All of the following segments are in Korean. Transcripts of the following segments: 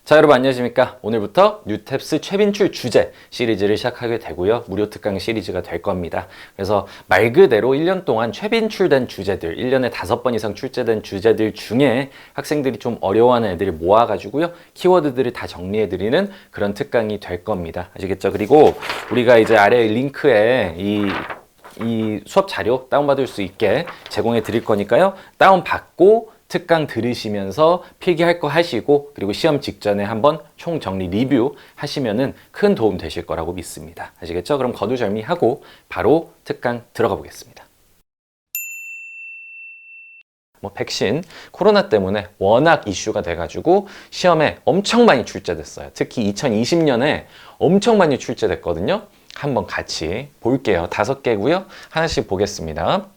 자, 여러분 안녕하십니까? 오늘부터 뉴탭스 최빈출 주제 시리즈를 시작하게 되고요. 무료 특강 시리즈가 될 겁니다. 그래서 말 그대로 1년 동안 최빈출된 주제들, 1년에 5번 이상 출제된 주제들 중에 학생들이 좀 어려워하는 애들을 모아가지고요. 키워드들을 다 정리해드리는 그런 특강이 될 겁니다. 아시겠죠? 그리고 우리가 이제 아래 링크에 이 수업 자료 다운받을 수 있게 제공해 드릴 거니까요. 다운받고 특강 들으시면서 필기할 거 하시고 그리고 시험 직전에 한번 총정리 리뷰 하시면은 큰 도움 되실 거라고 믿습니다. 아시겠죠? 그럼 거두절미하고 바로 특강 들어가 보겠습니다. 백신, 코로나 때문에 워낙 이슈가 돼가지고 시험에 엄청 많이 출제됐어요. 특히 2020년에 엄청 많이 출제됐거든요. 한번 같이 볼게요. 5개고요. 하나씩 보겠습니다.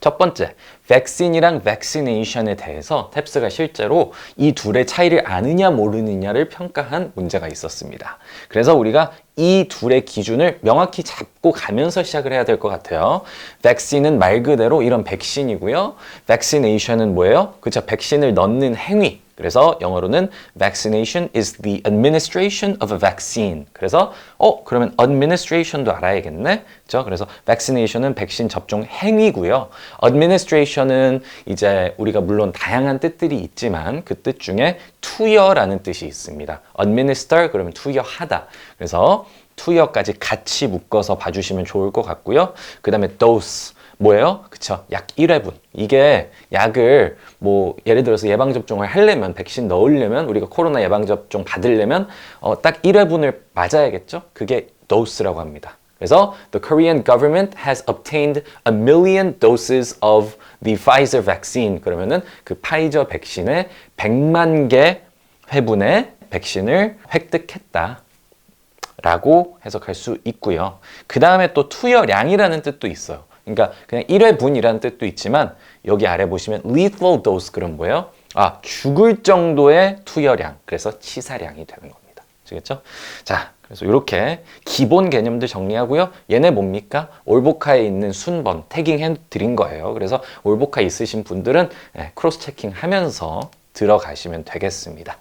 첫 번째, 백신이랑 vacination에 대해서 탭스가 실제로 이 둘의 차이를 아느냐 모르느냐를 평가한 문제가 있었습니다. 그래서 우리가 이 둘의 기준을 명확히 잡고 가면서 시작을 해야 될 것 같아요. 백신은 말 그대로 이런 백신이고요. vaccination은 뭐예요? 그쵸, 백신을 넣는 행위. 그래서 영어로는 vaccination is the administration of a vaccine. 그래서 그러면 administration도 알아야겠네. 그렇죠? 그래서 vaccination은 백신 접종 행위고요. administration은 이제 우리가 물론 다양한 뜻들이 있지만 그 뜻 중에 투여라는 뜻이 있습니다. administer 그러면 투여하다. 그래서 투여까지 같이 묶어서 봐주시면 좋을 것 같고요. 그 다음에 dose. 뭐예요? 그쵸? 약 1회분. 이게 약을 뭐 예를 들어서 예방접종을 하려면 백신 넣으려면 우리가 코로나 예방접종 받으려면 딱 1회분을 맞아야겠죠? 그게 dose라고 합니다. 그래서 the Korean government has obtained 1,000,000 doses of the Pfizer vaccine. 그러면은 그 파이저 백신의 100만 개 회분의 백신을 획득했다. 라고 해석할 수 있고요. 그 다음에 또 투여량이라는 뜻도 있어요. 그러니까 그냥 1회분이라는 뜻도 있지만 여기 아래 보시면 lethal dose 그럼 뭐예요? 죽을 정도의 투여량. 그래서 치사량이 되는 겁니다. 아시겠죠? 자, 그래서 이렇게 기본 개념들 정리하고요. 얘네 뭡니까? 올보카에 있는 순번 태깅 해드린 거예요. 그래서 올보카 있으신 분들은 크로스 체킹 하면서 들어가시면 되겠습니다.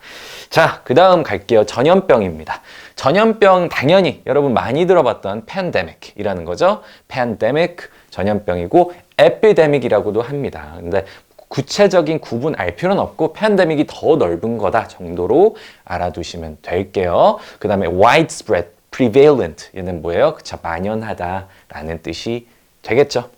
자, 그 다음 갈게요. 전염병입니다. 전염병 당연히 여러분 많이 들어봤던 팬데믹이라는 거죠. 팬데믹 전염병이고 에피데믹이라고도 합니다. 근데 구체적인 구분 알 필요는 없고 팬데믹이 더 넓은 거다 정도로 알아두시면 될게요. 그 다음에 widespread, prevalent 얘는 뭐예요? 그쵸, 만연하다 라는 뜻이 되겠죠.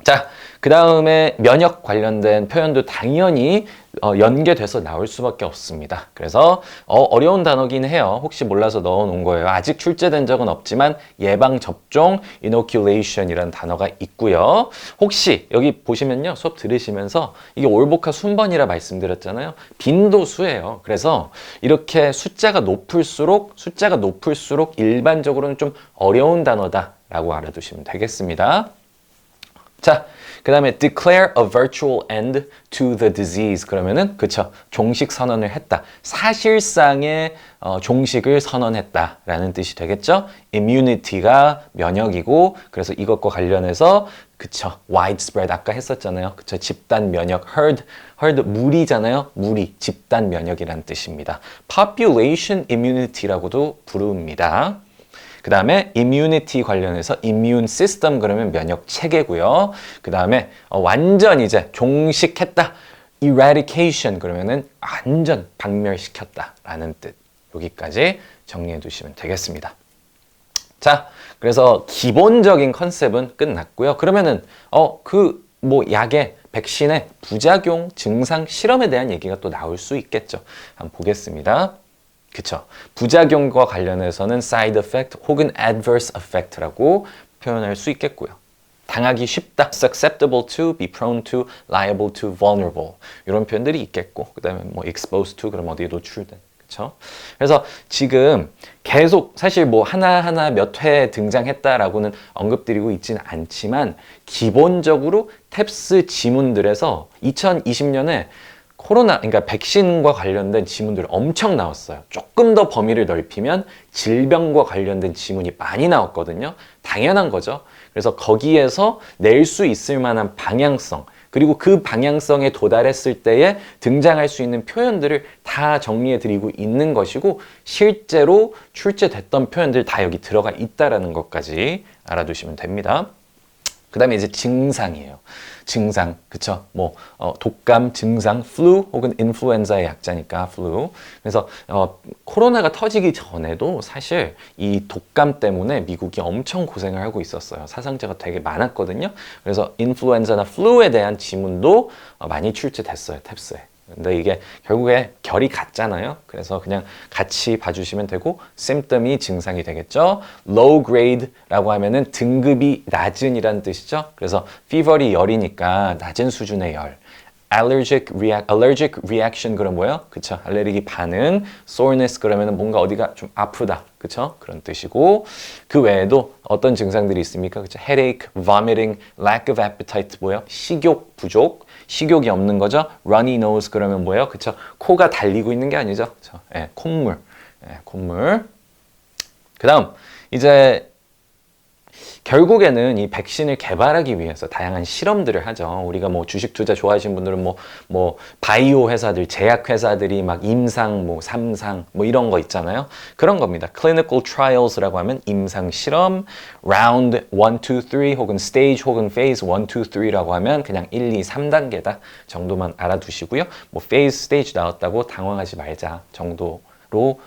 자, 그 다음에 면역 관련된 표현도 당연히 연계돼서 나올 수밖에 없습니다. 그래서 어려운 단어긴 해요. 혹시 몰라서 넣어놓은 거예요. 아직 출제된 적은 없지만 예방접종, inoculation이라는 단어가 있고요. 혹시 여기 보시면요. 수업 들으시면서 이게 올보카 순번이라 말씀드렸잖아요. 빈도수예요. 그래서 이렇게 숫자가 높을수록 일반적으로는 좀 어려운 단어다라고 알아두시면 되겠습니다. 자, 그 다음에 declare a virtual end to the disease. 그러면은 그쵸, 종식 선언을 했다. 사실상의 종식을 선언했다라는 뜻이 되겠죠. immunity가 면역이고 그래서 이것과 관련해서 그쵸, widespread 아까 했었잖아요. 그쵸, 집단 면역, herd 무리잖아요. 무리, 집단 면역이라는 뜻입니다. population immunity라고도 부릅니다. 그 다음에 immunity 관련해서 immune system 그러면 면역 체계고요. 그 다음에 완전 이제 종식했다. eradication 그러면은 완전 박멸시켰다 라는 뜻. 여기까지 정리해 두시면 되겠습니다. 자, 그래서 기본적인 컨셉은 끝났고요. 그러면은 약의 백신의 부작용, 증상, 실험에 대한 얘기가 또 나올 수 있겠죠. 한번 보겠습니다. 그쵸. 부작용과 관련해서는 side effect 혹은 adverse effect라고 표현할 수 있겠고요. 당하기 쉽다. susceptible to, be prone to, liable to, vulnerable. 이런 표현들이 있겠고, 그 다음에 exposed to, 그럼 어디에 노출된. 그쵸. 그래서 지금 계속 사실 하나하나 몇 회 등장했다라고는 언급드리고 있지는 않지만, 기본적으로 탭스 지문들에서 2020년에 코로나, 그러니까 백신과 관련된 지문들이 엄청 나왔어요. 조금 더 범위를 넓히면 질병과 관련된 지문이 많이 나왔거든요. 당연한 거죠. 그래서 거기에서 낼 수 있을 만한 방향성, 그리고 그 방향성에 도달했을 때에 등장할 수 있는 표현들을 다 정리해 드리고 있는 것이고 실제로 출제됐던 표현들 다 여기 들어가 있다라는 것까지 알아두시면 됩니다. 그 다음에 이제 증상이에요. 증상, 그쵸? 뭐, 독감, 증상, flu 혹은 인플루엔자의 약자니까 flu. 그래서, 코로나가 터지기 전에도 사실 이 독감 때문에 미국이 엄청 고생을 하고 있었어요. 사상자가 되게 많았거든요. 그래서 인플루엔자나 flu에 대한 지문도 많이 출제됐어요, 탭스에. 근데 이게 결국에 결이 같잖아요. 그래서 그냥 같이 봐주시면 되고 symptom이 증상이 되겠죠. low grade라고 하면은 등급이 낮은이라는 뜻이죠. 그래서 fever이 열이니까 낮은 수준의 열. allergic reaction 그럼 뭐예요? 그쵸? 알레르기 반응. soreness 그러면은 뭔가 어디가 좀 아프다. 그쵸? 그런 뜻이고 그 외에도 어떤 증상들이 있습니까? 그쵸? headache, vomiting, lack of appetite 뭐예요? 식욕 부족. 식욕이 없는 거죠. runny nose 그러면 뭐예요? 그쵸? 코가 달리고 있는 게 아니죠. 그쵸? 예, 콧물. 예, 콧물. 그 다음 이제 결국에는 이 백신을 개발하기 위해서 다양한 실험들을 하죠. 우리가 뭐 주식 투자 좋아하시는 분들은 뭐 바이오 회사들, 제약 회사들이 막 임상, 뭐 3상, 뭐 이런 거 있잖아요. 그런 겁니다. clinical trials라고 하면 임상 실험, round 1, 2, 3 혹은 stage 혹은 phase 1, 2, 3라고 하면 그냥 1, 2, 3단계다 정도만 알아두시고요. 뭐 phase, stage 나왔다고 당황하지 말자 정도. 로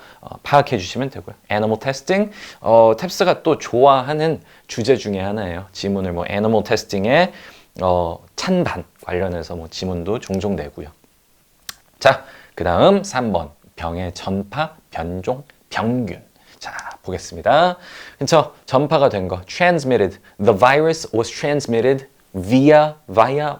파악해 주시면 되고요. Animal testing, 탭스가 또 좋아하는 주제 중에 하나예요. 지문을 뭐 Animal testing에 찬반 관련해서 뭐 지문도 종종 내고요. 자, 그 다음 3번 병의 전파, 변종, 병균. 자, 보겠습니다. 그쵸? 전파가 된 거. transmitted. The virus was transmitted via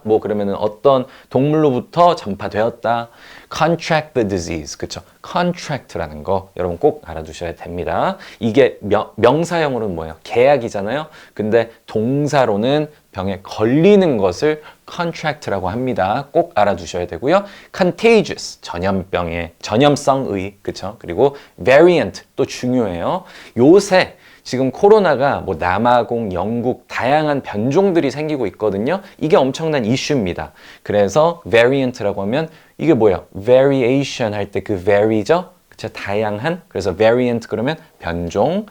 뭐 그러면은 어떤 동물로부터 전파되었다. contract the disease. 그쵸? contract라는 거 여러분 꼭 알아두셔야 됩니다. 이게 명사형으로는 뭐예요? 계약이잖아요. 근데 동사로는 병에 걸리는 것을 contract라고 합니다. 꼭 알아두셔야 되고요. contagious, 전염성의, 그쵸? 그리고 variant, 또 중요해요. 요새 지금 코로나가 뭐 남아공, 영국 다양한 변종들이 생기고 있거든요. 이게 엄청난 이슈입니다. 그래서 variant라고 하면 이게 뭐예요? variation 할 때 그 vary죠? 그쵸? 다양한. 그래서 variant 그러면 변종.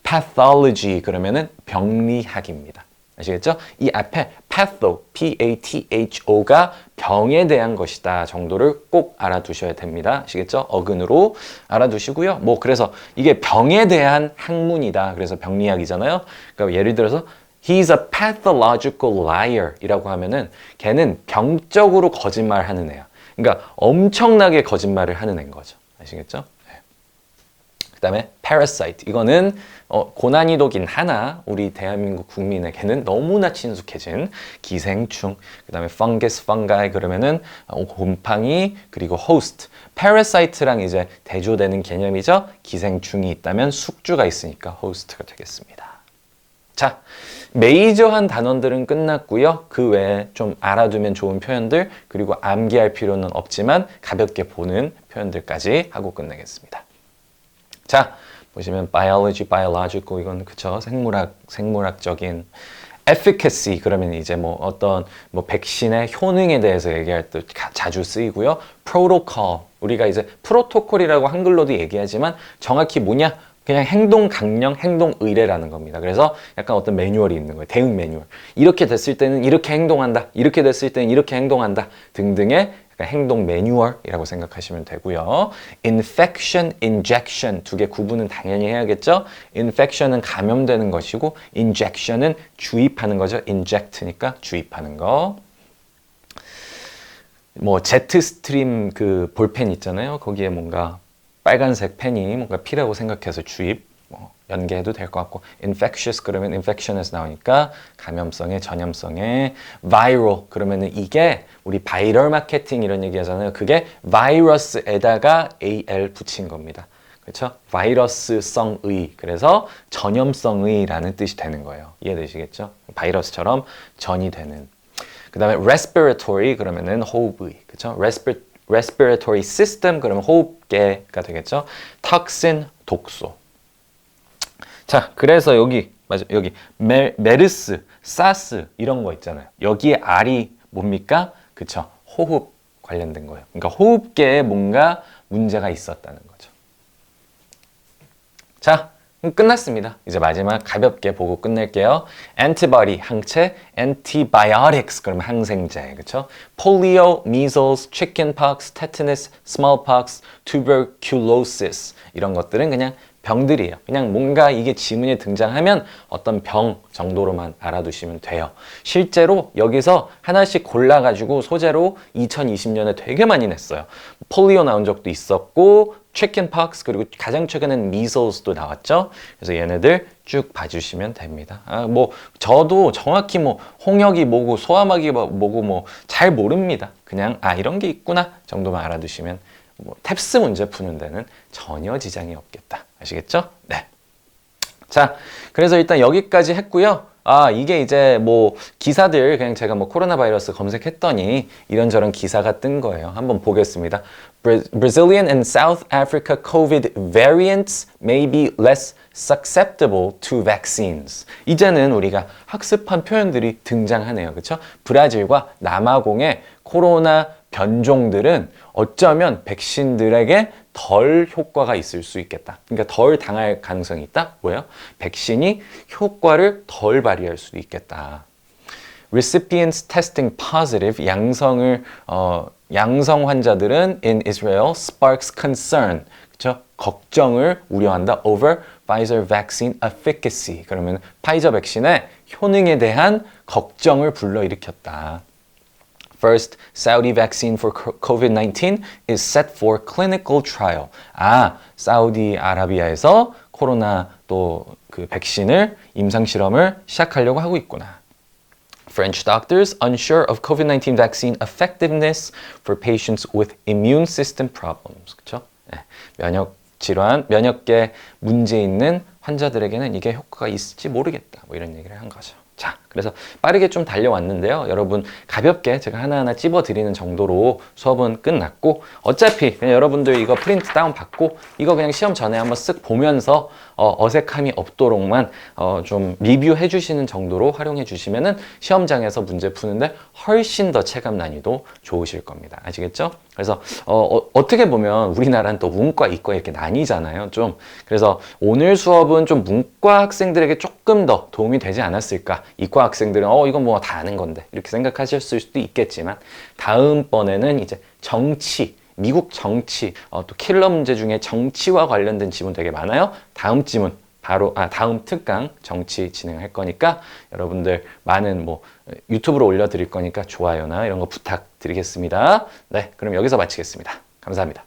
pathology 그러면은 병리학입니다. 아시겠죠? 이 앞에 patho, P-A-T-H-O가 병에 대한 것이다 정도를 꼭 알아두셔야 됩니다. 아시겠죠? 어근으로 알아두시고요. 뭐 그래서 이게 병에 대한 학문이다. 그래서 병리학이잖아요. 그러니까 예를 들어서 He's a pathological liar 이라고 하면은 걔는 병적으로 거짓말하는 애야. 그러니까 엄청나게 거짓말을 하는 애인 거죠. 아시겠죠? 그 다음에 parasite. 이거는 고난이도긴 하나 우리 대한민국 국민에게는 너무나 친숙해진 기생충. 그 다음에 fungus, fungi 그러면은 곰팡이 그리고 host. parasite랑 이제 대조되는 개념이죠. 기생충이 있다면 숙주가 있으니까 host가 되겠습니다. 자, 메이저한 단원들은 끝났고요. 그 외에 좀 알아두면 좋은 표현들 그리고 암기할 필요는 없지만 가볍게 보는 표현들까지 하고 끝내겠습니다. 자, 보시면 biology, biological 이건 그쵸? 생물학적인 efficacy 그러면 이제 뭐 어떤 뭐 백신의 효능에 대해서 얘기할 때 자주 쓰이고요. protocol 우리가 이제 프로토콜이라고 한글로도 얘기하지만 정확히 뭐냐? 그냥 행동 강령, 행동 의례라는 겁니다. 그래서 약간 어떤 매뉴얼이 있는 거예요. 대응 매뉴얼. 이렇게 됐을 때는 이렇게 행동한다. 이렇게 됐을 때는 이렇게 행동한다. 등등의 행동 매뉴얼이라고 생각하시면 되고요. infection, injection 두 개 구분은 당연히 해야겠죠. infection은 감염되는 것이고 injection은 주입하는 거죠. inject니까 주입하는 거. 뭐 제트스트림 그 볼펜 있잖아요. 거기에 뭔가 빨간색 펜이 뭔가 피라고 생각해서 주입 연계해도 될 것 같고 infectious 그러면 infection에서 나오니까 감염성에 전염성에 viral 그러면은 이게 우리 바이럴 마케팅 이런 얘기 하잖아요. 그게 바이러스에다가 AL 붙인 겁니다. 그렇죠? 바이러스성의 그래서 전염성의라는 뜻이 되는 거예요. 이해되시겠죠? 바이러스처럼 전이 되는. 그 다음에 respiratory 그러면은 호흡의 그렇죠? respiratory system 그러면 호흡계가 되겠죠? toxin 독소. 자, 그래서 여기 메르스, 사스 이런 거 있잖아요. 여기에 R이 뭡니까? 그쵸. 호흡 관련된 거예요. 그러니까 호흡계에 뭔가 문제가 있었다는 거죠. 자, 그럼 끝났습니다. 이제 마지막 가볍게 보고 끝낼게요. antibody, 항체, antibiotics, 그러면 항생제, 그쵸? polio, measles, chickenpox, tetanus, smallpox, tuberculosis 이런 것들은 그냥 병들이에요. 그냥 뭔가 이게 지문에 등장하면 어떤 병 정도로만 알아두시면 돼요. 실제로 여기서 하나씩 골라가지고 소재로 2020년에 되게 많이 냈어요. 폴리오 나온 적도 있었고 chicken-pox 그리고 가장 최근에는 measles도 나왔죠. 그래서 얘네들 쭉 봐주시면 됩니다. 뭐 저도 정확히 뭐 홍역이 뭐고 소아막이 뭐고 뭐 잘 모릅니다. 그냥 이런 게 있구나 정도만 알아두시면 뭐 탭스 문제 푸는 데는 전혀 지장이 없겠다. 아시겠죠? 네. 자, 그래서 일단 여기까지 했고요. 이게 이제 뭐 기사들 그냥 제가 뭐 코로나 바이러스 검색했더니 이런저런 기사가 뜬 거예요. 한번 보겠습니다. Brazilian and South Africa COVID variants may be less susceptible to vaccines. 이제는 우리가 학습한 표현들이 등장하네요. 그렇죠? 브라질과 남아공의 코로나 변종들은 어쩌면 백신들에게 덜 효과가 있을 수 있겠다. 그러니까 덜 당할 가능성이 있다. 뭐예요? 백신이 효과를 덜 발휘할 수도 있겠다. Recipients testing positive, 양성 환자들은 in Israel sparks concern. 그렇죠? 걱정을 우려한다. Over Pfizer vaccine efficacy. 그러면 파이저 백신의 효능에 대한 걱정을 불러일으켰다. First Saudi vaccine for COVID-19 is set for clinical trial. 사우디아라비아에서 코로나 또 그 백신을 임상 실험을 시작하려고 하고 있구나. French doctors unsure of COVID-19 vaccine effectiveness for patients with immune system problems. 그렇죠? 네. 면역 질환, 면역계 문제 있는 환자들에게는 이게 효과가 있을지 모르겠다. 뭐 이런 얘기를 한 거죠. 자, 그래서 빠르게 좀 달려왔는데요. 여러분 가볍게 제가 하나하나 찝어드리는 정도로 수업은 끝났고 어차피 그냥 여러분들 이거 프린트 다운 받고 이거 그냥 시험 전에 한번 쓱 보면서 어색함이 없도록만 좀 리뷰해 주시는 정도로 활용해 주시면은 시험장에서 문제 푸는데 훨씬 더 체감 난이도 좋으실 겁니다. 아시겠죠? 그래서 어떻게 보면 우리나라는 또 문과, 이과 이렇게 나뉘잖아요. 좀 그래서 오늘 수업은 좀 문과 학생들에게 조금 더 도움이 되지 않았을까. 이과 학생들은 이건 뭐 다 아는 건데 이렇게 생각하셨을 수도 있겠지만 다음번에는 이제 정치, 미국 정치, 또 킬러 문제 중에 정치와 관련된 지문 되게 많아요. 다음 지문 바로 다음 특강 정치 진행할 거니까 여러분들 많은 뭐 유튜브로 올려드릴 거니까 좋아요나 이런 거 부탁드리겠습니다. 네, 그럼 여기서 마치겠습니다. 감사합니다.